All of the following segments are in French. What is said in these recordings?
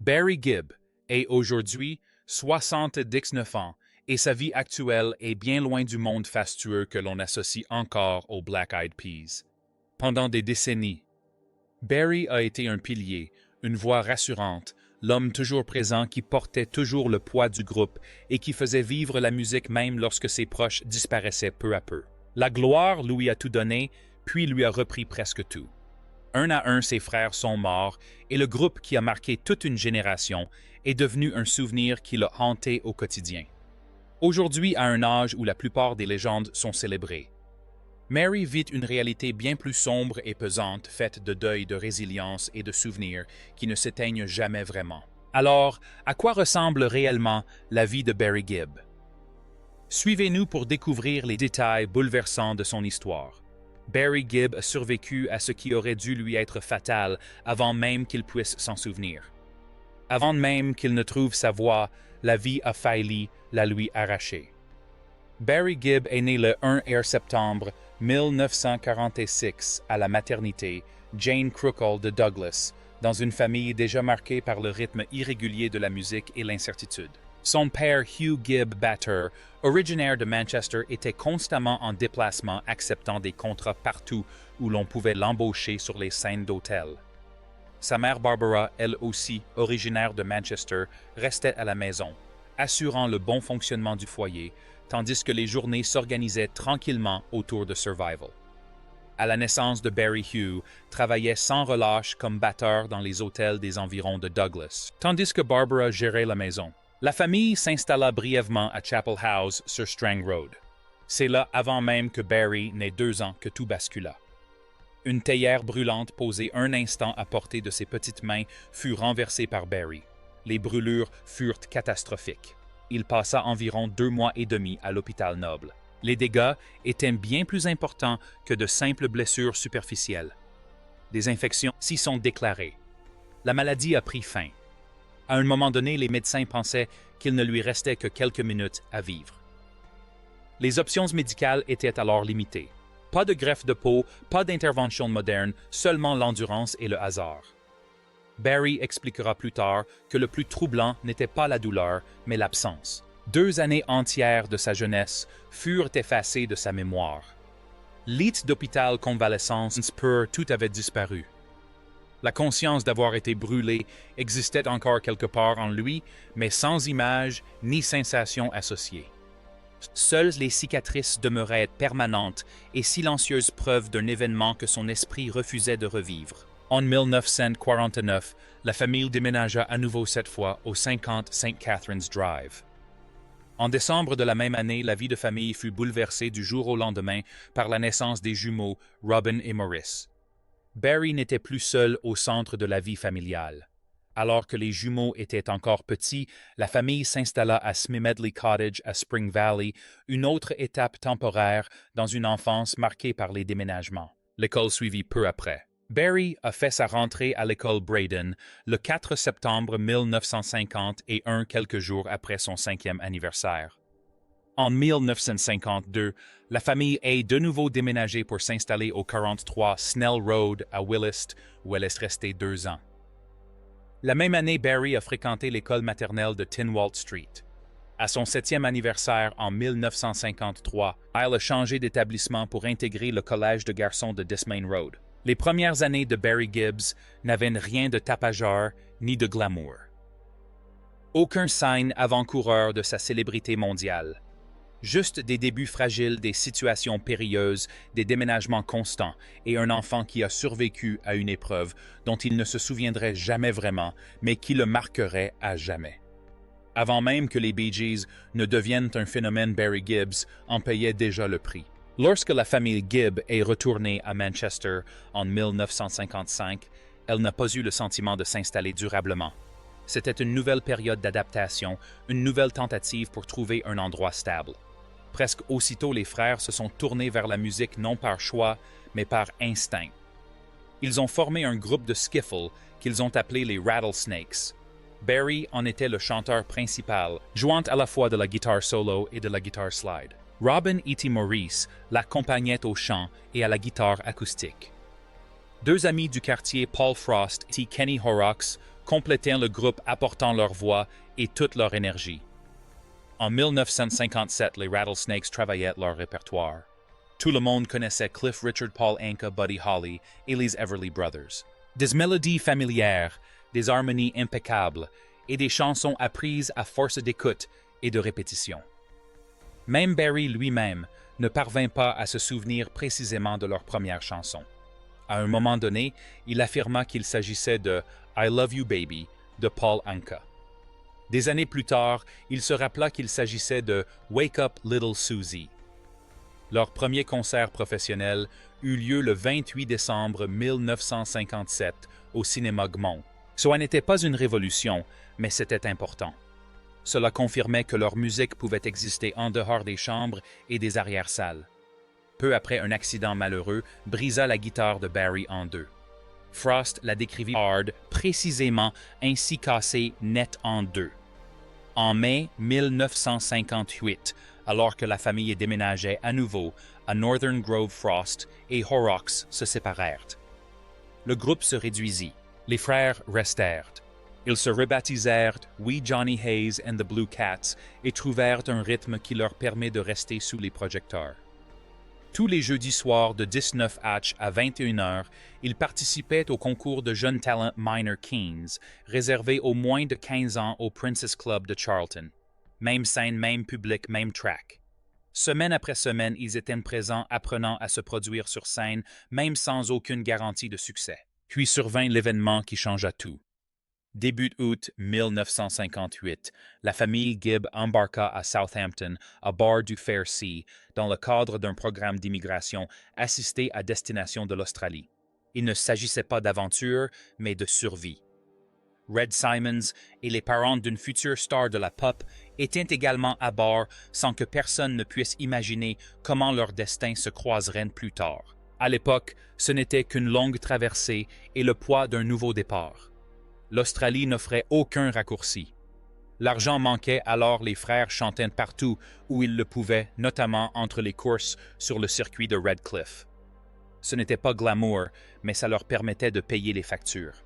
Barry Gibb est aujourd'hui 79 ans et sa vie actuelle est bien loin du monde fastueux que l'on associe encore aux Black Eyed Peas. Pendant des décennies, Barry a été un pilier, une voix rassurante, l'homme toujours présent qui portait toujours le poids du groupe et qui faisait vivre la musique même lorsque ses proches disparaissaient peu à peu. La gloire lui a tout donné, puis lui a repris presque tout. Un à un, ses frères sont morts et le groupe qui a marqué toute une génération est devenu un souvenir qui l'a hanté au quotidien. Aujourd'hui, à un âge où la plupart des légendes sont célébrées, Mary vit une réalité bien plus sombre et pesante, faite de deuil, de résilience et de souvenirs qui ne s'éteignent jamais vraiment. Alors, à quoi ressemble réellement la vie de Barry Gibb? Suivez-nous pour découvrir les détails bouleversants de son histoire. Barry Gibb a survécu à ce qui aurait dû lui être fatal avant même qu'il puisse s'en souvenir. Avant même qu'il ne trouve sa voie, la vie a failli la lui arracher. Barry Gibb est né le 1 septembre 1946 à la maternité Jane Crookall de Douglas, dans une famille déjà marquée par le rythme irrégulier de la musique et l'incertitude. Son père Hugh Gibb Batter, originaire de Manchester, était constamment en déplacement, acceptant des contrats partout où l'on pouvait l'embaucher sur les scènes d'hôtel. Sa mère Barbara, elle aussi originaire de Manchester, restait à la maison, assurant le bon fonctionnement du foyer, tandis que les journées s'organisaient tranquillement autour de Survival. À la naissance de Barry, Hugh travaillait sans relâche comme batteur dans les hôtels des environs de Douglas, tandis que Barbara gérait la maison. La famille s'installa brièvement à Chapel House sur Strang Road. C'est là, avant même que Barry n'ait 2 ans, que tout bascula. Une théière brûlante posée un instant à portée de ses petites mains fut renversée par Barry. Les brûlures furent catastrophiques. Il passa environ 2 mois et demi à l'hôpital Noble. Les dégâts étaient bien plus importants que de simples blessures superficielles. Des infections s'y sont déclarées. La maladie a pris fin. À un moment donné, les médecins pensaient qu'il ne lui restait que quelques minutes à vivre. Les options médicales étaient alors limitées. Pas de greffe de peau, pas d'intervention moderne, seulement l'endurance et le hasard. Barry expliquera plus tard que le plus troublant n'était pas la douleur, mais l'absence. 2 années entières de sa jeunesse furent effacées de sa mémoire. Lit d'hôpital convalescence pur, tout avait disparu. La conscience d'avoir été brûlé existait encore quelque part en lui, mais sans image ni sensation associée. Seules les cicatrices demeuraient permanentes et silencieuses preuves d'un événement que son esprit refusait de revivre. En 1949, la famille déménagea à nouveau cette fois au 50 St. Catherine's Drive. En décembre de la même année, la vie de famille fut bouleversée du jour au lendemain par la naissance des jumeaux Robin et Maurice. Barry n'était plus seul au centre de la vie familiale. Alors que les jumeaux étaient encore petits, la famille s'installa à Smithmedley Cottage à Spring Valley, une autre étape temporaire dans une enfance marquée par les déménagements. L'école suivit peu après. Barry a fait sa rentrée à l'école Braden le 4 septembre 1950 et quelques jours après son 5e anniversaire. En 1952, la famille est de nouveau déménagée pour s'installer au 43 Snell Road à Willist, où elle est restée 2 ans. La même année, Barry a fréquenté l'école maternelle de Tynwald Street. À son 7e anniversaire en 1953, elle a changé d'établissement pour intégrer le collège de garçons de Desmain Road. Les premières années de Barry Gibbs n'avaient rien de tapageur ni de glamour. Aucun signe avant-coureur de sa célébrité mondiale. Juste des débuts fragiles, des situations périlleuses, des déménagements constants et un enfant qui a survécu à une épreuve dont il ne se souviendrait jamais vraiment, mais qui le marquerait à jamais. Avant même que les Bee Gees ne deviennent un phénomène, Barry Gibbs en payait déjà le prix. Lorsque la famille Gibb est retournée à Manchester en 1955, elle n'a pas eu le sentiment de s'installer durablement. C'était une nouvelle période d'adaptation, une nouvelle tentative pour trouver un endroit stable. Presque aussitôt, les frères se sont tournés vers la musique non par choix, mais par instinct. Ils ont formé un groupe de skiffle qu'ils ont appelé les Rattlesnakes. Barry en était le chanteur principal, jouant à la fois de la guitare solo et de la guitare slide. Robin E.T. Maurice l'accompagnait au chant et à la guitare acoustique. 2 amis du quartier, Paul Frost et Kenny Horrocks, complétant le groupe apportant leur voix et toute leur énergie. En 1957, les Rattlesnakes travaillaient leur répertoire. Tout le monde connaissait Cliff Richard, Paul Anka, Buddy Holly et les Everly Brothers. Des mélodies familières, des harmonies impeccables et des chansons apprises à force d'écoute et de répétition. Même Barry lui-même ne parvint pas à se souvenir précisément de leur première chanson. À un moment donné, il affirma qu'il s'agissait de « I Love You Baby » de Paul Anka. Des années plus tard, il se rappela qu'il s'agissait de « Wake Up Little Susie ». Leur premier concert professionnel eut lieu le 28 décembre 1957 au cinéma Gaumont. Ce n'était pas une révolution, mais c'était important. Cela confirmait que leur musique pouvait exister en dehors des chambres et des arrière-salles. Peu après, un accident malheureux brisa la guitare de Barry en deux. Frost la décrivit hard, précisément ainsi cassée net en deux. En mai 1958, alors que la famille déménageait à nouveau à Northern Grove, Frost et Horrocks se séparèrent. Le groupe se réduisit. Les frères restèrent. Ils se rebaptisèrent We Johnny Hayes and the Blue Cats et trouvèrent un rythme qui leur permet de rester sous les projecteurs. Tous les jeudis soirs de 19h à 21h, ils participaient au concours de jeunes talents Minor Keens, réservé aux moins de 15 ans au Princess Club de Charlton. Même scène, même public, même track. Semaine après semaine, ils étaient présents apprenant à se produire sur scène, même sans aucune garantie de succès. Puis survint l'événement qui changea tout. Début août 1958, la famille Gibb embarqua à Southampton à bord du Fair Sea dans le cadre d'un programme d'immigration assisté à destination de l'Australie. Il ne s'agissait pas d'aventure, mais de survie. Red Simons et les parents d'une future star de la pop étaient également à bord sans que personne ne puisse imaginer comment leur destin se croiserait plus tard. À l'époque, ce n'était qu'une longue traversée et le poids d'un nouveau départ. L'Australie n'offrait aucun raccourci. L'argent manquait, alors les frères chantaient partout où ils le pouvaient, notamment entre les courses sur le circuit de Redcliffe. Ce n'était pas glamour, mais ça leur permettait de payer les factures.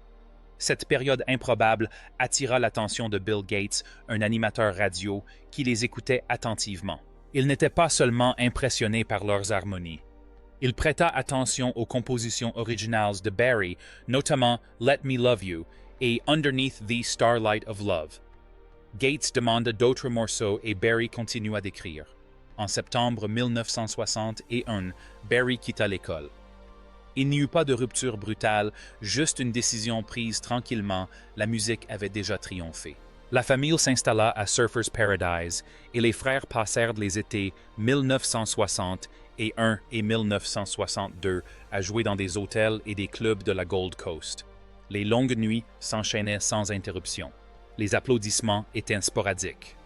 Cette période improbable attira l'attention de Bill Gates, un animateur radio, qui les écoutait attentivement. Il n'était pas seulement impressionné par leurs harmonies. Il prêta attention aux compositions originales de Barry, notamment Let Me Love You et Underneath the Starlight of Love. Gates demanda d'autres morceaux et Barry continua d'écrire. En septembre 1961, Barry quitta l'école. Il n'y eut pas de rupture brutale, juste une décision prise tranquillement, la musique avait déjà triomphé. La famille s'installa à Surfers Paradise et les frères passèrent les étés 1960 et 1962 à jouer dans des hôtels et des clubs de la Gold Coast. Les longues nuits s'enchaînaient sans interruption. Les applaudissements étaient sporadiques.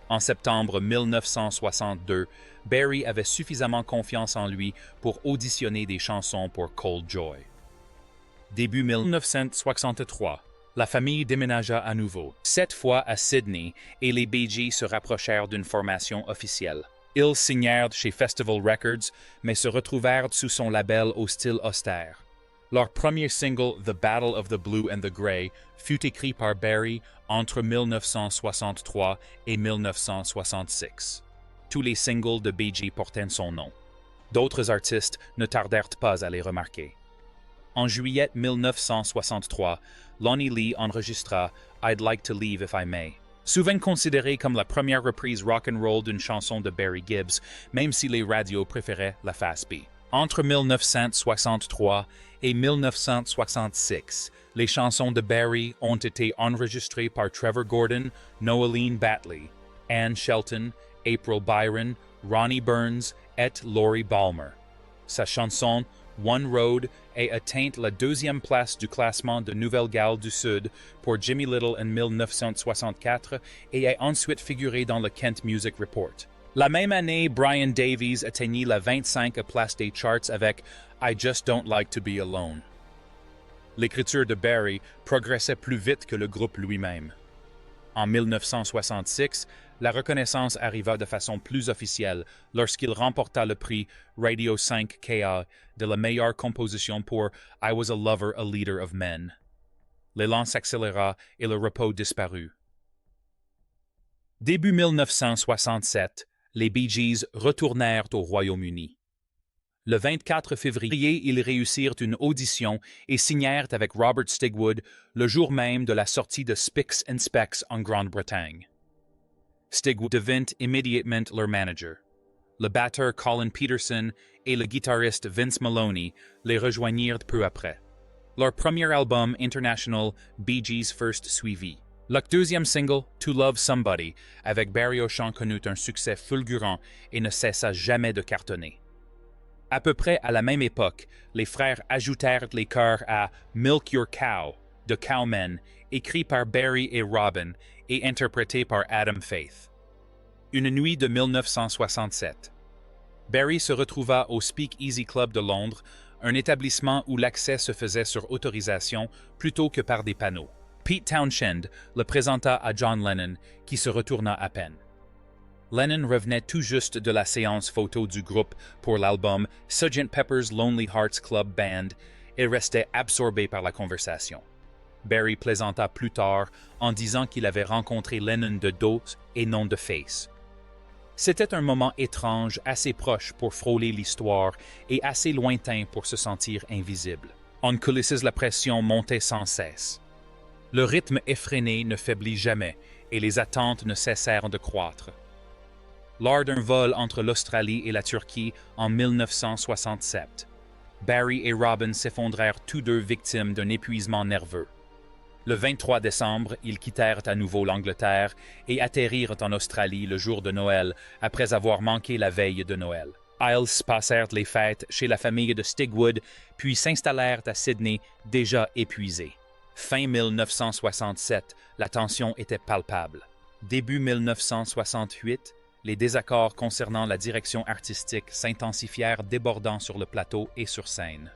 En septembre 1962, Barry avait suffisamment confiance en lui pour auditionner des chansons pour Cold Joy. Début 1963, la famille déménagea à nouveau, cette fois à Sydney, et les Bee Gees se rapprochèrent d'une formation officielle. Ils signèrent chez Festival Records, mais se retrouvèrent sous son label au style austère. Leur premier single, The Battle of the Blue and the Grey, fut écrit par Barry entre 1963 et 1966. Tous les singles de Bee Gees portaient son nom. D'autres artistes ne tardèrent pas à les remarquer. En juillet 1963, Lonnie Lee enregistra I'd Like to Leave If I May. Souvent considérée comme la première reprise rock'n'roll d'une chanson de Barry Gibb, même si les radios préféraient la face B. Entre 1963 et 1966, les chansons de Barry ont été enregistrées par Trevor Gordon, Noeline Batley, Anne Shelton, April Byron, Ronnie Burns et Laurie Balmer. Sa chanson One Road a atteint la deuxième place du classement de Nouvelle-Galles du Sud pour Jimmy Little en 1964 et a ensuite figuré dans le Kent Music Report. La même année, Brian Davies atteignit la 25e place des charts avec I Just Don't Like to Be Alone. L'écriture de Barry progressait plus vite que le groupe lui-même. En 1966, la reconnaissance arriva de façon plus officielle lorsqu'il remporta le prix Radio 5KA de la meilleure composition pour I Was a Lover, a Leader of Men. L'élan s'accéléra et le repos disparut. Début 1967, les Bee Gees retournèrent au Royaume-Uni. Le 24 février, ils réussirent une audition et signèrent avec Robert Stigwood le jour même de la sortie de Spicks and Specks en Grande-Bretagne. Stigwood devint immédiatement leur manager. Le batteur Colin Peterson et le guitariste Vince Maloney les rejoignirent peu après. Leur premier album international, Bee Gees First, suivit. Leur deuxième single, To Love Somebody, avec Barry au chant connut un succès fulgurant et ne cessa jamais de cartonner. À peu près à la même époque, les frères ajoutèrent les chœurs à Milk Your Cow de Cowmen, écrit par Barry et Robin et interprété par Adam Faith. Une nuit de 1967. Barry se retrouva au Speak Easy Club de Londres, un établissement où l'accès se faisait sur autorisation plutôt que par des panneaux. Pete Townshend le présenta à John Lennon, qui se retourna à peine. Lennon revenait tout juste de la séance photo du groupe pour l'album Sgt. Pepper's Lonely Hearts Club Band et restait absorbé par la conversation. Barry plaisanta plus tard en disant qu'il avait rencontré Lennon de dos et non de face. C'était un moment étrange, assez proche pour frôler l'histoire et assez lointain pour se sentir invisible. En coulisses, la pression montait sans cesse. Le rythme effréné ne faiblit jamais et les attentes ne cessèrent de croître. Lors d'un vol entre l'Australie et la Turquie en 1967, Barry et Robin s'effondrèrent tous deux victimes d'un épuisement nerveux. Le 23 décembre, ils quittèrent à nouveau l'Angleterre et atterrirent en Australie le jour de Noël après avoir manqué la veille de Noël. Ils passèrent les fêtes chez la famille de Stigwood, puis s'installèrent à Sydney, déjà épuisés. Fin 1967, la tension était palpable. Début 1968, les désaccords concernant la direction artistique s'intensifièrent, débordant sur le plateau et sur scène.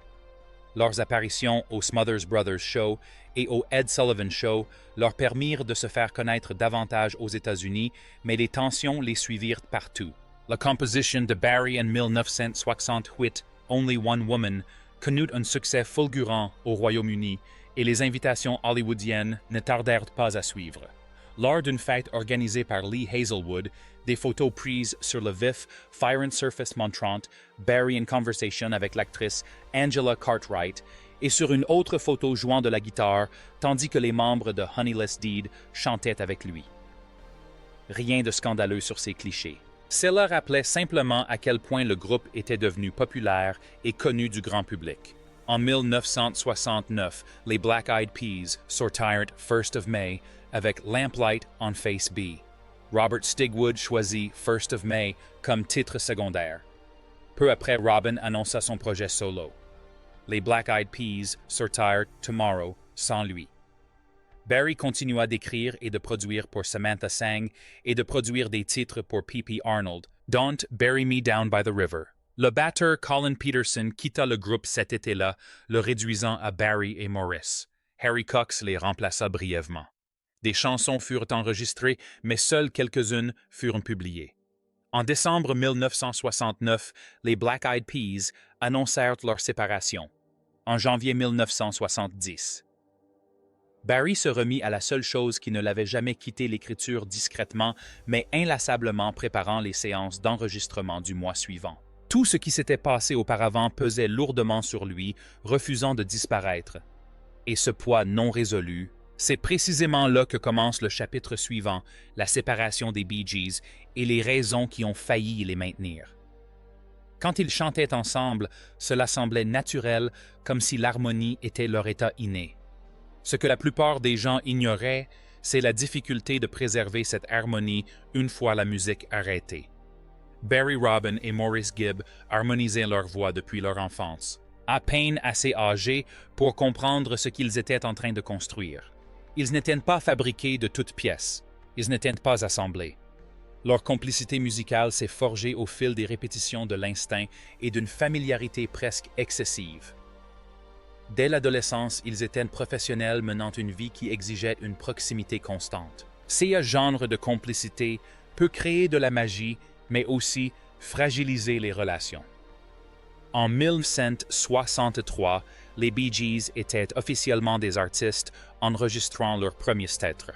Leurs apparitions au Smothers Brothers Show et au Ed Sullivan Show leur permirent de se faire connaître davantage aux États-Unis, mais les tensions les suivirent partout. La composition de Barry en 1968, Only One Woman, connut un succès fulgurant au Royaume-Uni et les invitations hollywoodiennes ne tardèrent pas à suivre. Lors d'une fête organisée par Lee Hazelwood, des photos prises sur le vif Fire and Surface montrant Barry in conversation avec l'actrice Angela Cartwright et sur une autre photo jouant de la guitare tandis que les membres de Honeyless Deed chantaient avec lui. Rien de scandaleux sur ces clichés. Cela rappelait simplement à quel point le groupe était devenu populaire et connu du grand public. En 1969, les Black Eyed Peas sortirent First of May avec Lamplight en face B. Robert Stigwood choisit First of May comme titre secondaire. Peu après, Robin annonça son projet solo. Les Black Eyed Peas sortirent Tomorrow sans lui. Barry continua d'écrire et de produire pour Samantha Sang et de produire des titres pour P.P. Arnold, dont Bury Me Down by the River. Le batteur Colin Peterson quitta le groupe cet été-là, le réduisant à Barry et Maurice. Harry Cox les remplaça brièvement. Des chansons furent enregistrées, mais seules quelques-unes furent publiées. En décembre 1969, les Black Eyed Peas annoncèrent leur séparation. En janvier 1970. Barry se remit à la seule chose qui ne l'avait jamais quitté, l'écriture discrètement, mais inlassablement préparant les séances d'enregistrement du mois suivant. Tout ce qui s'était passé auparavant pesait lourdement sur lui, refusant de disparaître. Et ce poids non résolu, c'est précisément là que commence le chapitre suivant, la séparation des Bee Gees et les raisons qui ont failli les maintenir. Quand ils chantaient ensemble, cela semblait naturel, comme si l'harmonie était leur état inné. Ce que la plupart des gens ignoraient, c'est la difficulté de préserver cette harmonie une fois la musique arrêtée. Barry Robin et Maurice Gibb harmonisaient leur voix depuis leur enfance, à peine assez âgés pour comprendre ce qu'ils étaient en train de construire. Ils n'étaient pas fabriqués de toutes pièces, ils n'étaient pas assemblés. Leur complicité musicale s'est forgée au fil des répétitions de l'instinct et d'une familiarité presque excessive. Dès l'adolescence, ils étaient professionnels menant une vie qui exigeait une proximité constante. Ce genre de complicité peut créer de la magie, mais aussi fragiliser les relations. En 1963, les Bee Gees étaient officiellement des artistes enregistrant leur premier titre.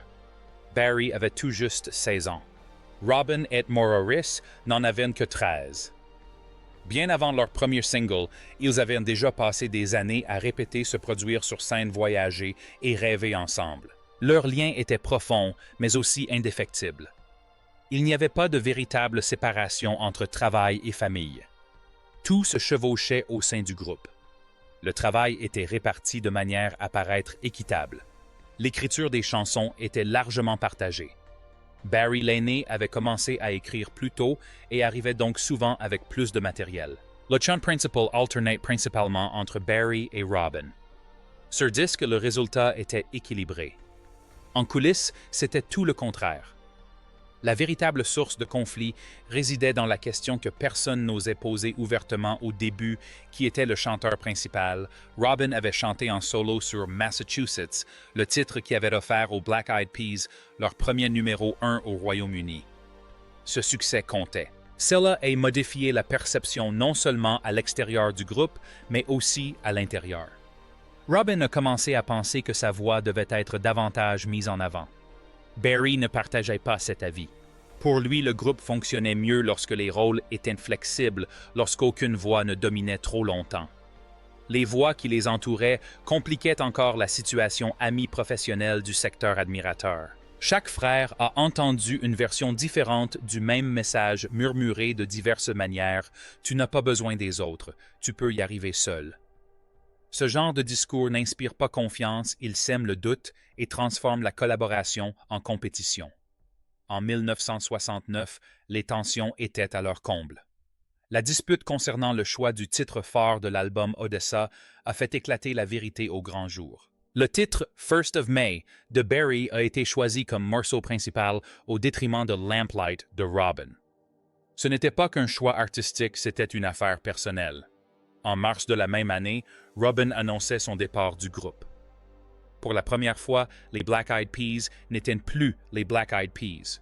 Barry avait tout juste 16 ans. Robin et Maurice n'en avaient que 13. Bien avant leur premier single, ils avaient déjà passé des années à répéter se produire sur scène, voyager et rêver ensemble. Leur lien était profond, mais aussi indéfectible. Il n'y avait pas de véritable séparation entre travail et famille. Tout se chevauchait au sein du groupe. Le travail était réparti de manière à paraître équitable. L'écriture des chansons était largement partagée. Barry l'aîné avait commencé à écrire plus tôt et arrivait donc souvent avec plus de matériel. Le chant principal alternait principalement entre Barry et Robin. Sur disque, le résultat était équilibré. En coulisses, c'était tout le contraire. La véritable source de conflit résidait dans la question que personne n'osait poser ouvertement au début, qui était le chanteur principal. Robin avait chanté en solo sur Massachusetts, le titre qui avait offert aux Black Eyed Peas leur premier numéro 1 au Royaume-Uni. Ce succès comptait. Cela a modifié la perception non seulement à l'extérieur du groupe, mais aussi à l'intérieur. Robin a commencé à penser que sa voix devait être davantage mise en avant. Barry ne partageait pas cet avis. Pour lui, le groupe fonctionnait mieux lorsque les rôles étaient flexibles, lorsqu'aucune voix ne dominait trop longtemps. Les voix qui les entouraient compliquaient encore la situation amie professionnelle du secteur admirateur. Chaque frère a entendu une version différente du même message murmuré de diverses manières « Tu n'as pas besoin des autres, tu peux y arriver seul ». Ce genre de discours n'inspire pas confiance, il sème le doute et transforme la collaboration en compétition. En 1969, les tensions étaient à leur comble. La dispute concernant le choix du titre phare de l'album Odessa a fait éclater la vérité au grand jour. Le titre « First of May » de Barry a été choisi comme morceau principal au détriment de « Lamplight » de Robin. Ce n'était pas qu'un choix artistique, c'était une affaire personnelle. En mars de la même année, Robin annonçait son départ du groupe. Pour la première fois, les Black Eyed Peas n'étaient plus les Black Eyed Peas.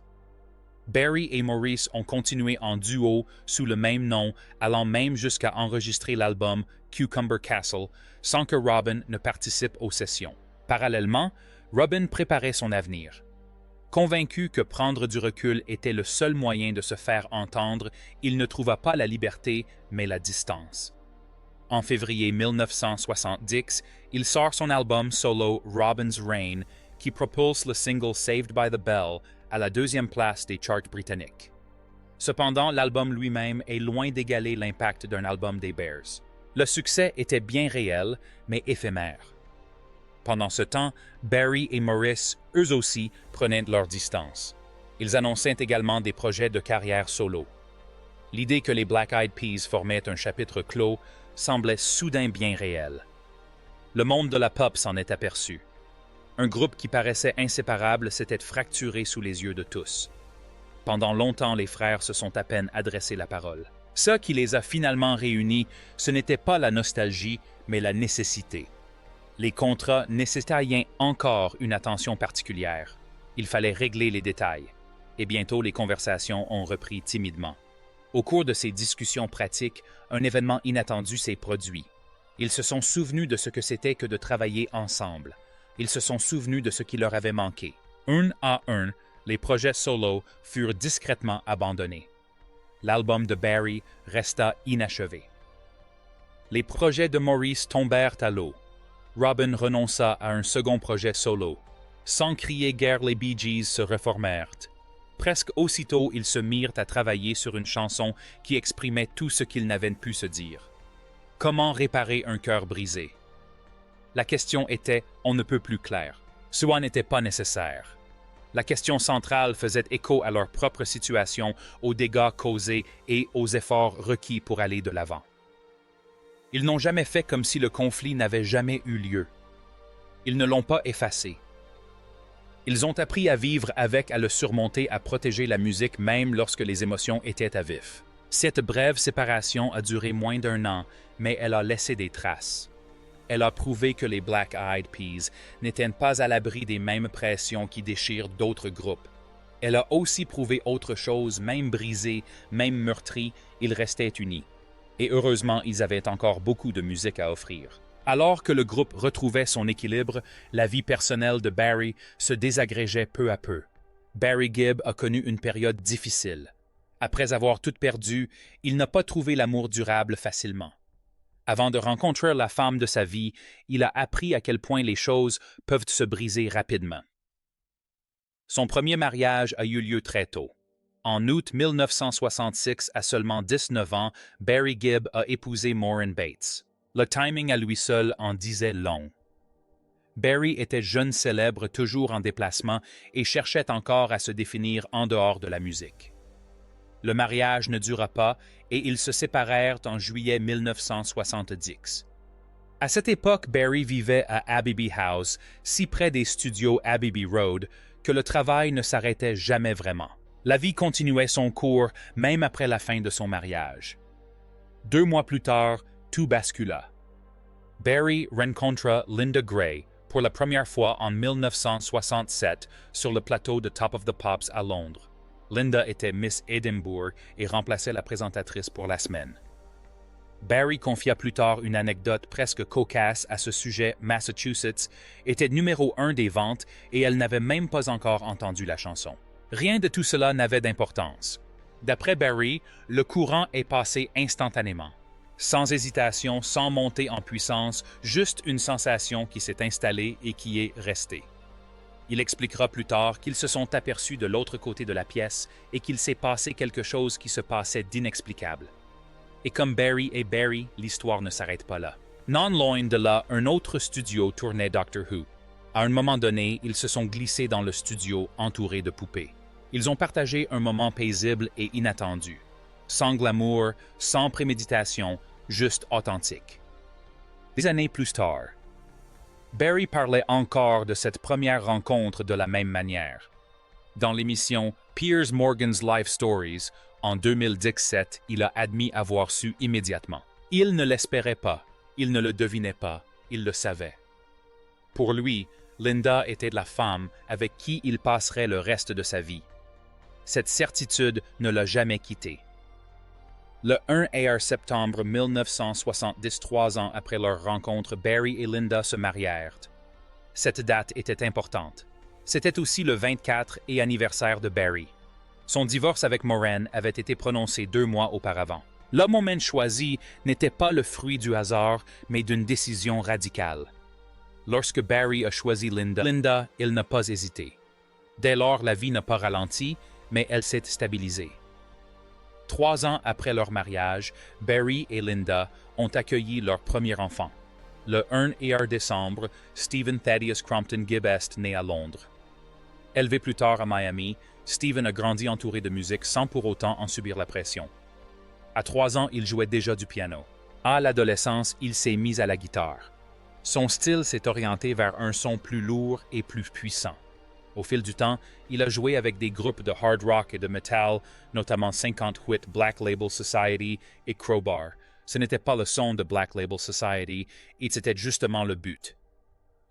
Barry et Maurice ont continué en duo sous le même nom, allant même jusqu'à enregistrer l'album Cucumber Castle sans que Robin ne participe aux sessions. Parallèlement, Robin préparait son avenir. Convaincu que prendre du recul était le seul moyen de se faire entendre, il ne trouva pas la liberté, mais la distance. En février 1970, il sort son album solo Robin's Reign, qui propulse le single Saved by the Bell à la 2e place des charts britanniques. Cependant, l'album lui-même est loin d'égaler l'impact d'un album des Bears. Le succès était bien réel, mais éphémère. Pendant ce temps, Barry et Maurice, eux aussi, prenaient leur distance. Ils annonçaient également des projets de carrière solo. L'idée que les Black Eyed Peas formaient un chapitre clos semblait soudain bien réel. Le monde de la pop s'en est aperçu. Un groupe qui paraissait inséparable s'était fracturé sous les yeux de tous. Pendant longtemps, les frères se sont à peine adressé la parole. Ce qui les a finalement réunis, ce n'était pas la nostalgie, mais la nécessité. Les contrats nécessitaient encore une attention particulière. Il fallait régler les détails. Et bientôt, les conversations ont repris timidement. Au cours de ces discussions pratiques, un événement inattendu s'est produit. Ils se sont souvenus de ce que c'était que de travailler ensemble. Ils se sont souvenus de ce qui leur avait manqué. Un à un, les projets solo furent discrètement abandonnés. L'album de Barry resta inachevé. Les projets de Maurice tombèrent à l'eau. Robin renonça à un second projet solo. Sans crier guerre, les Bee Gees se reformèrent. Presque aussitôt, ils se mirent à travailler sur une chanson qui exprimait tout ce qu'ils n'avaient pu se dire. Comment réparer un cœur brisé? La question était on ne peut plus clair. Cela n'était pas nécessaire. La question centrale faisait écho à leur propre situation, aux dégâts causés et aux efforts requis pour aller de l'avant. Ils n'ont jamais fait comme si le conflit n'avait jamais eu lieu. Ils ne l'ont pas effacé. Ils ont appris à vivre avec, à le surmonter, à protéger la musique même lorsque les émotions étaient à vif. Cette brève séparation a duré moins d'1 an, mais elle a laissé des traces. Elle a prouvé que les Black Eyed Peas n'étaient pas à l'abri des mêmes pressions qui déchirent d'autres groupes. Elle a aussi prouvé autre chose, même brisés, même meurtris, ils restaient unis. Et heureusement, ils avaient encore beaucoup de musique à offrir. Alors que le groupe retrouvait son équilibre, la vie personnelle de Barry se désagrégeait peu à peu. Barry Gibb a connu une période difficile. Après avoir tout perdu, il n'a pas trouvé l'amour durable facilement. Avant de rencontrer la femme de sa vie, il a appris à quel point les choses peuvent se briser rapidement. Son premier mariage a eu lieu très tôt. En août 1966, à seulement 19 ans, Barry Gibb a épousé Maureen Bates. Le timing à lui seul en disait long. Barry était jeune célèbre toujours en déplacement et cherchait encore à se définir en dehors de la musique. Le mariage ne dura pas et ils se séparèrent en juillet 1970. À cette époque, Barry vivait à Abbey House, si près des studios Abbey Road, que le travail ne s'arrêtait jamais vraiment. La vie continuait son cours même après la fin de son mariage. 2 mois plus tard, tout bascula. Barry rencontra Linda Gray pour la première fois en 1967 sur le plateau de Top of the Pops à Londres. Linda était Miss Edinburgh et remplaçait la présentatrice pour la semaine. Barry confia plus tard une anecdote presque cocasse à ce sujet. Massachusetts était numéro 1 des ventes et elle n'avait même pas encore entendu la chanson. Rien de tout cela n'avait d'importance. D'après Barry, le courant est passé instantanément. Sans hésitation, sans montée en puissance, juste une sensation qui s'est installée et qui est restée. Il expliquera plus tard qu'ils se sont aperçus de l'autre côté de la pièce et qu'il s'est passé quelque chose qui se passait d'inexplicable. Et comme Barry est Barry, l'histoire ne s'arrête pas là. Non loin de là, un autre studio tournait Doctor Who. À un moment donné, ils se sont glissés dans le studio entourés de poupées. Ils ont partagé un moment paisible et inattendu. Sans glamour, sans préméditation, juste authentique. Des années plus tard, Barry parlait encore de cette première rencontre de la même manière. Dans l'émission Piers Morgan's Life Stories, en 2017, il a admis avoir su immédiatement. Il ne l'espérait pas, il ne le devinait pas, il le savait. Pour lui, Linda était la femme avec qui il passerait le reste de sa vie. Cette certitude ne l'a jamais quitté. Le 1 septembre 1970, 3 ans après leur rencontre, Barry et Linda se marièrent. Cette date était importante. C'était aussi le 24 et anniversaire de Barry. Son divorce avec Maureen avait été prononcé 2 mois auparavant. Le moment choisi n'était pas le fruit du hasard, mais d'une décision radicale. Lorsque Barry a choisi Linda, il n'a pas hésité. Dès lors, la vie n'a pas ralenti, mais elle s'est stabilisée. 3 ans après leur mariage, Barry et Linda ont accueilli leur premier enfant. Le 1 décembre, Stephen Thaddeus Crompton Gibb est né à Londres. Élevé plus tard à Miami, Stephen a grandi entouré de musique sans pour autant en subir la pression. À 3 ans, il jouait déjà du piano. À l'adolescence, il s'est mis à la guitare. Son style s'est orienté vers un son plus lourd et plus puissant. Au fil du temps, il a joué avec des groupes de hard rock et de metal, notamment 58 Black Label Society et Crowbar. Ce n'était pas le son de Black Label Society, et c'était justement le but.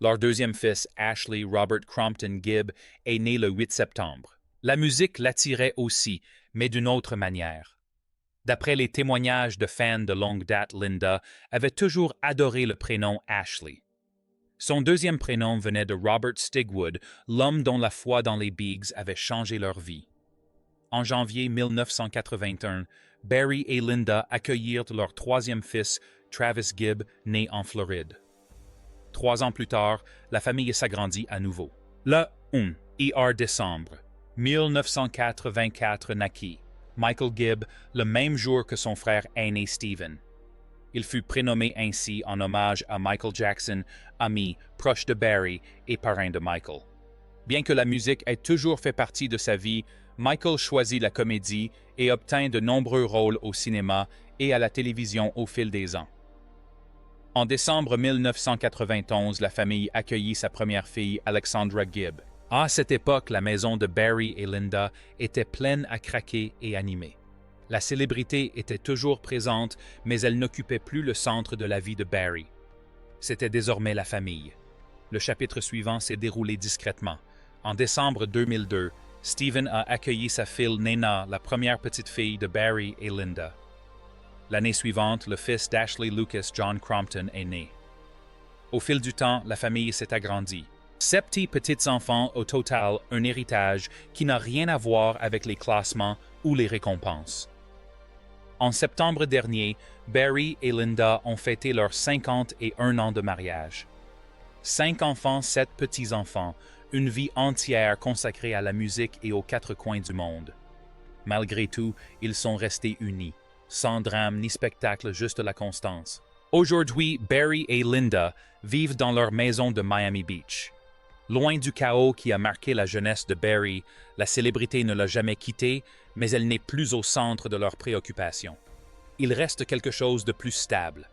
Leur deuxième fils, Ashley Robert Crompton Gibb, est né le 8 septembre. La musique l'attirait aussi, mais d'une autre manière. D'après les témoignages de fans de longue date, Linda avait toujours adoré le prénom Ashley. Son deuxième prénom venait de Robert Stigwood, l'homme dont la foi dans les Beags avait changé leur vie. En janvier 1981, Barry et Linda accueillirent leur troisième fils, Travis Gibb, né en Floride. 3 ans plus tard, la famille s'agrandit à nouveau. Le 1 décembre 1984 naquit Michael Gibb le même jour que son frère aîné Stephen. Il fut prénommé ainsi en hommage à Michael Jackson, ami, proche de Barry et parrain de Michael. Bien que la musique ait toujours fait partie de sa vie, Michael choisit la comédie et obtint de nombreux rôles au cinéma et à la télévision au fil des ans. En décembre 1991, la famille accueillit sa première fille, Alexandra Gibb. À cette époque, la maison de Barry et Linda était pleine à craquer et animée. La célébrité était toujours présente, mais elle n'occupait plus le centre de la vie de Barry. C'était désormais la famille. Le chapitre suivant s'est déroulé discrètement. En décembre 2002, Stephen a accueilli sa fille Nena, la première petite fille de Barry et Linda. L'année suivante, le fils d'Ashley Lucas, John Crompton, est né. Au fil du temps, la famille s'est agrandie. 7 petits-enfants au total, un héritage qui n'a rien à voir avec les classements ou les récompenses. En septembre dernier, Barry et Linda ont fêté leurs 51 ans de mariage. 5 enfants, 7 petits-enfants, une vie entière consacrée à la musique et aux 4 coins du monde. Malgré tout, ils sont restés unis, sans drame ni spectacle, juste la constance. Aujourd'hui, Barry et Linda vivent dans leur maison de Miami Beach. Loin du chaos qui a marqué la jeunesse de Barry, la célébrité ne l'a jamais quitté, mais elle n'est plus au centre de leurs préoccupations. Il reste quelque chose de plus stable.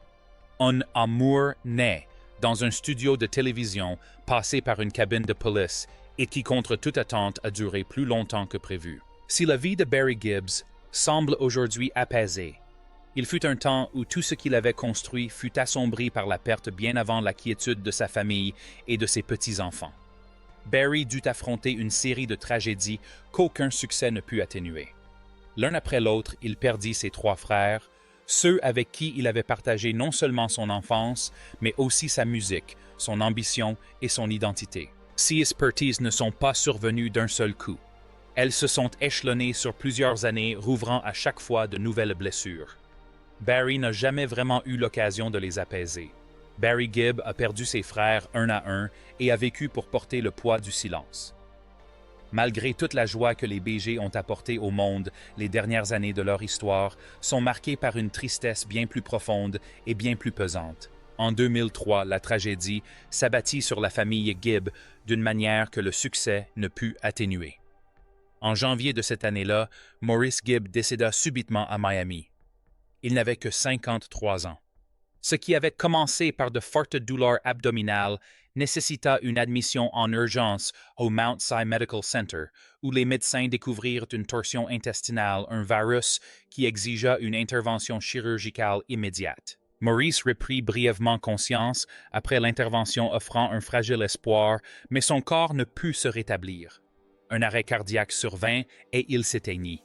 Un amour naît dans un studio de télévision passé par une cabine de police et qui, contre toute attente, a duré plus longtemps que prévu. Si la vie de Barry Gibbs semble aujourd'hui apaisée, il fut un temps où tout ce qu'il avait construit fut assombri par la perte bien avant la quiétude de sa famille et de ses petits-enfants. Barry dut affronter une série de tragédies qu'aucun succès ne put atténuer. L'un après l'autre, il perdit ses 3 frères, ceux avec qui il avait partagé non seulement son enfance, mais aussi sa musique, son ambition et son identité. Ces pertes ne sont pas survenues d'un seul coup. Elles se sont échelonnées sur plusieurs années, rouvrant à chaque fois de nouvelles blessures. Barry n'a jamais vraiment eu l'occasion de les apaiser. Barry Gibb a perdu ses frères un à un et a vécu pour porter le poids du silence. Malgré toute la joie que les BG ont apportée au monde, les dernières années de leur histoire sont marquées par une tristesse bien plus profonde et bien plus pesante. En 2003, la tragédie s'abattit sur la famille Gibb d'une manière que le succès ne put atténuer. En janvier de cette année-là, Maurice Gibb décéda subitement à Miami. Il n'avait que 53 ans. Ce qui avait commencé par de fortes douleurs abdominales nécessita une admission en urgence au Mount Si Medical Center, où les médecins découvrirent une torsion intestinale, un virus qui exigea une intervention chirurgicale immédiate. Maurice reprit brièvement conscience après l'intervention offrant un fragile espoir, mais son corps ne put se rétablir. Un arrêt cardiaque survint et il s'éteignit.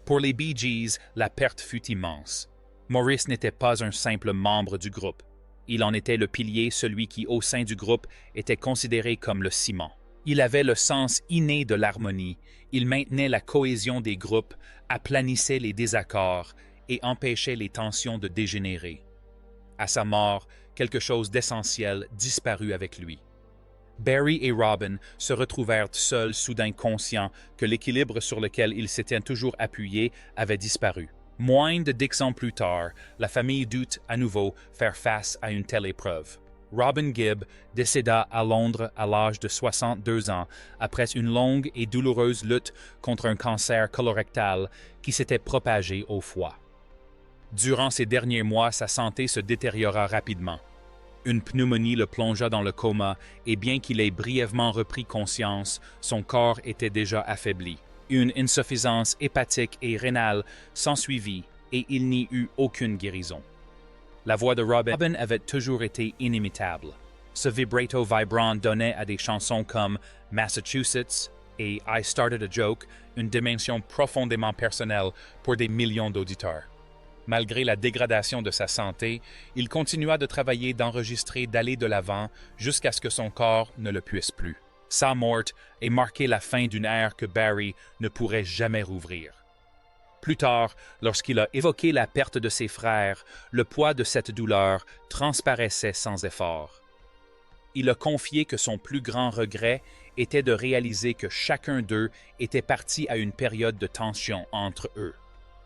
Pour les Bee Gees, la perte fut immense. Maurice n'était pas un simple membre du groupe. Il en était le pilier, celui qui, au sein du groupe, était considéré comme le ciment. Il avait le sens inné de l'harmonie, il maintenait la cohésion des groupes, aplanissait les désaccords et empêchait les tensions de dégénérer. À sa mort, quelque chose d'essentiel disparut avec lui. Barry et Robin se retrouvèrent seuls, soudain conscients que l'équilibre sur lequel ils s'étaient toujours appuyés avait disparu. Moins de 10 ans plus tard, la famille dut à nouveau faire face à une telle épreuve. Robin Gibb décéda à Londres à l'âge de 62 ans après une longue et douloureuse lutte contre un cancer colorectal qui s'était propagé au foie. Durant ces derniers mois, sa santé se détériora rapidement. Une pneumonie le plongea dans le coma et bien qu'il ait brièvement repris conscience, son corps était déjà affaibli. Une insuffisance hépatique et rénale s'ensuivit et il n'y eut aucune guérison. La voix de Robin avait toujours été inimitable. Ce vibrato vibrant donnait à des chansons comme Massachusetts et I Started a Joke une dimension profondément personnelle pour des millions d'auditeurs. Malgré la dégradation de sa santé, il continua de travailler, d'enregistrer, d'aller de l'avant jusqu'à ce que son corps ne le puisse plus. Sa mort ait marqué la fin d'une ère que Barry ne pourrait jamais rouvrir. Plus tard, lorsqu'il a évoqué la perte de ses frères, le poids de cette douleur transparaissait sans effort. Il a confié que son plus grand regret était de réaliser que chacun d'eux était parti à une période de tension entre eux.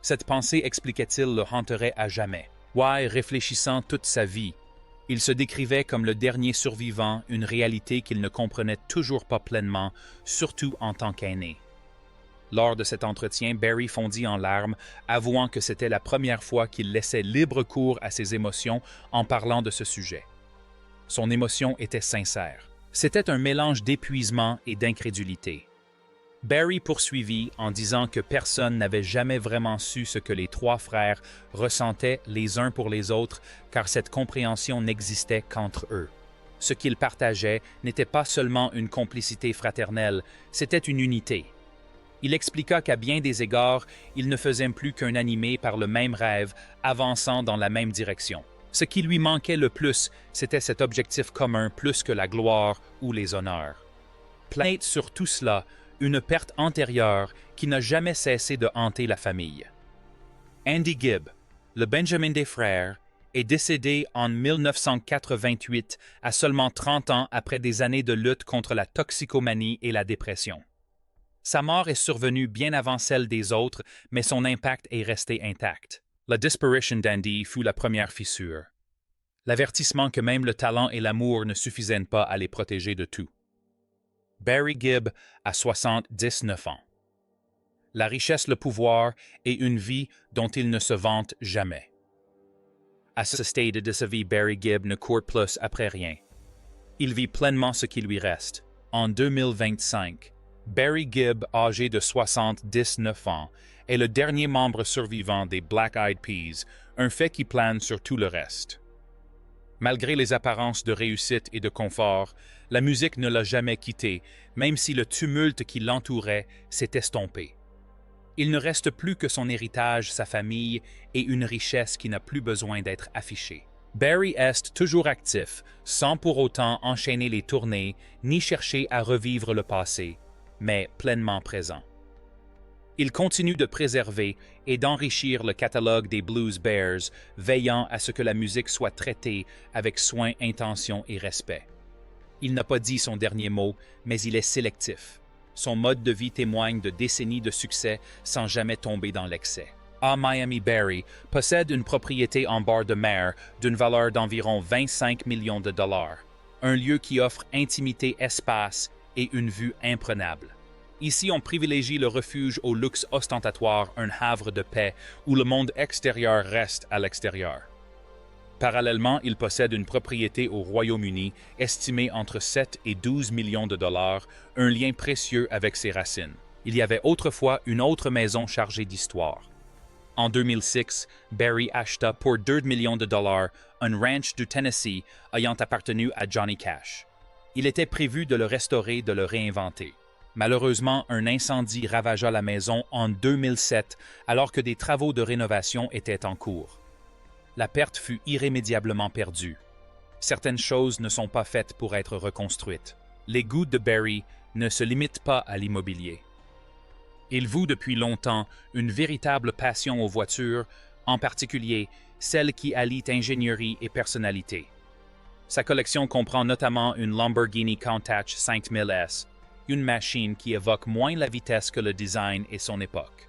Cette pensée, expliquait-il, le hanterait à jamais. Ouais, réfléchissant toute sa vie, il se décrivait comme le dernier survivant, une réalité qu'il ne comprenait toujours pas pleinement, surtout en tant qu'aîné. Lors de cet entretien, Barry fondit en larmes, avouant que c'était la première fois qu'il laissait libre cours à ses émotions en parlant de ce sujet. Son émotion était sincère. C'était un mélange d'épuisement et d'incrédulité. Barry poursuivit en disant que personne n'avait jamais vraiment su ce que les 3 frères ressentaient les uns pour les autres, car cette compréhension n'existait qu'entre eux. Ce qu'ils partageaient n'était pas seulement une complicité fraternelle, c'était une unité. Il expliqua qu'à bien des égards, il ne faisait plus qu'un animé par le même rêve, avançant dans la même direction. Ce qui lui manquait le plus, c'était cet objectif commun plus que la gloire ou les honneurs. Plainte sur tout cela, une perte antérieure qui n'a jamais cessé de hanter la famille. Andy Gibb, le Benjamin des frères, est décédé en 1988 à seulement 30 ans après des années de lutte contre la toxicomanie et la dépression. Sa mort est survenue bien avant celle des autres, mais son impact est resté intact. La disparition d'Andy fut la première fissure. L'avertissement que même le talent et l'amour ne suffisaient pas à les protéger de tout. Barry Gibb a 79 ans. La richesse, le pouvoir et une vie dont il ne se vante jamais. À ce stade de sa vie, Barry Gibb ne court plus après rien. Il vit pleinement ce qui lui reste. En 2025, Barry Gibb, âgé de 79 ans, est le dernier membre survivant des Black Eyed Peas, un fait qui plane sur tout le reste. Malgré les apparences de réussite et de confort, la musique ne l'a jamais quitté, même si le tumulte qui l'entourait s'est estompé. Il ne reste plus que son héritage, sa famille et une richesse qui n'a plus besoin d'être affichée. Barry est toujours actif, sans pour autant enchaîner les tournées ni chercher à revivre le passé, mais pleinement présent. Il continue de préserver et d'enrichir le catalogue des Blues Bears, veillant à ce que la musique soit traitée avec soin, intention et respect. Il n'a pas dit son dernier mot, mais il est sélectif. Son mode de vie témoigne de décennies de succès sans jamais tomber dans l'excès. Miami Barry possède une propriété en bord de mer d'une valeur d'environ 25 millions de dollars, un lieu qui offre intimité, espace et une vue imprenable. Ici, on privilégie le refuge au luxe ostentatoire, un havre de paix où le monde extérieur reste à l'extérieur. Parallèlement, il possède une propriété au Royaume-Uni estimée entre 7 et 12 millions de dollars, un lien précieux avec ses racines. Il y avait autrefois une autre maison chargée d'histoire. En 2006, Barry acheta pour 2 millions de dollars un ranch du Tennessee ayant appartenu à Johnny Cash. Il était prévu de le restaurer, de le réinventer. Malheureusement, un incendie ravagea la maison en 2007 alors que des travaux de rénovation étaient en cours. La perte fut irrémédiablement perdue. Certaines choses ne sont pas faites pour être reconstruites. Les goûts de Barry ne se limitent pas à l'immobilier. Il voue depuis longtemps une véritable passion aux voitures, en particulier celle qui allie ingénierie et personnalité. Sa collection comprend notamment une Lamborghini Countach 5000S, une machine qui évoque moins la vitesse que le design et son époque.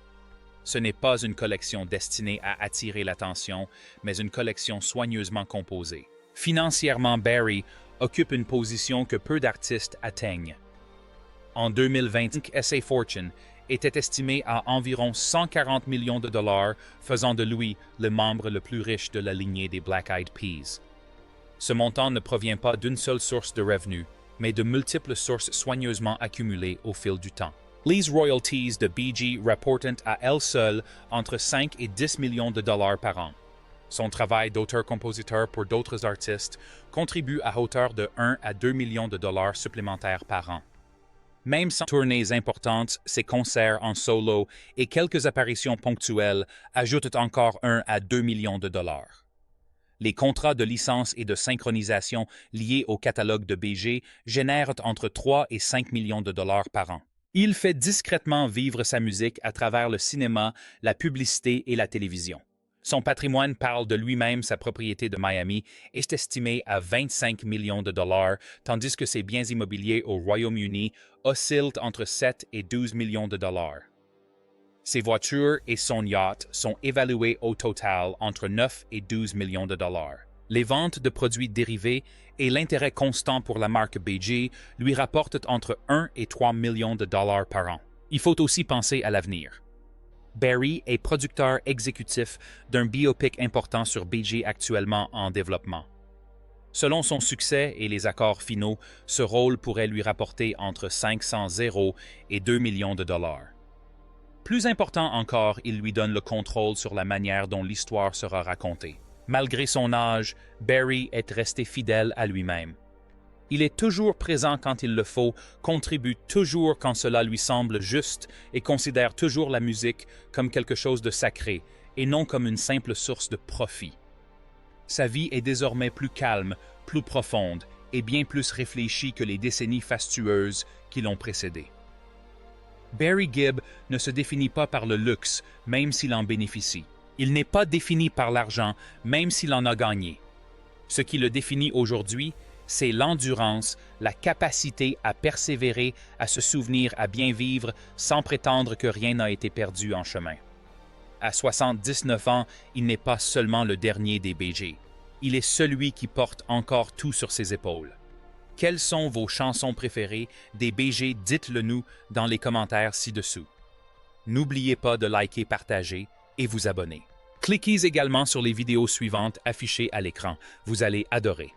Ce n'est pas une collection destinée à attirer l'attention, mais une collection soigneusement composée. Financièrement, Barry occupe une position que peu d'artistes atteignent. En 2025, SA Fortune était estimé à environ 140 millions de dollars, faisant de lui le membre le plus riche de la lignée des Black Eyed Peas. Ce montant ne provient pas d'une seule source de revenus, mais de multiples sources soigneusement accumulées au fil du temps. Les royalties de BG rapportent à elles seules entre 5 et 10 millions de dollars par an. Son travail d'auteur-compositeur pour d'autres artistes contribue à hauteur de 1 à 2 millions de dollars supplémentaires par an. Même sans tournées importantes, ses concerts en solo et quelques apparitions ponctuelles ajoutent encore 1 à 2 millions de dollars. Les contrats de licence et de synchronisation liés au catalogue de BG génèrent entre 3 et 5 millions de dollars par an. Il fait discrètement vivre sa musique à travers le cinéma, la publicité et la télévision. Son patrimoine parle de lui-même, sa propriété de Miami est estimée à 25 millions de dollars, tandis que ses biens immobiliers au Royaume-Uni oscillent entre 7 et 12 millions de dollars. Ses voitures et son yacht sont évalués au total entre 9 et 12 millions de dollars. Les ventes de produits dérivés et l'intérêt constant pour la marque BG lui rapportent entre 1 et 3 millions de dollars par an. Il faut aussi penser à l'avenir. Barry est producteur exécutif d'un biopic important sur BG actuellement en développement. Selon son succès et les accords finaux, ce rôle pourrait lui rapporter entre 500 et 2 millions de dollars. Plus important encore, il lui donne le contrôle sur la manière dont l'histoire sera racontée. Malgré son âge, Barry est resté fidèle à lui-même. Il est toujours présent quand il le faut, contribue toujours quand cela lui semble juste et considère toujours la musique comme quelque chose de sacré et non comme une simple source de profit. Sa vie est désormais plus calme, plus profonde et bien plus réfléchie que les décennies fastueuses qui l'ont précédé. Barry Gibb ne se définit pas par le luxe, même s'il en bénéficie. Il n'est pas défini par l'argent, même s'il en a gagné. Ce qui le définit aujourd'hui, c'est l'endurance, la capacité à persévérer, à se souvenir, à bien vivre, sans prétendre que rien n'a été perdu en chemin. À 79 ans, il n'est pas seulement le dernier des BG. Il est celui qui porte encore tout sur ses épaules. Quelles sont vos chansons préférées des BG? Dites-le nous dans les commentaires ci-dessous. N'oubliez pas de liker, partager et vous abonner. Cliquez également sur les vidéos suivantes affichées à l'écran. Vous allez adorer.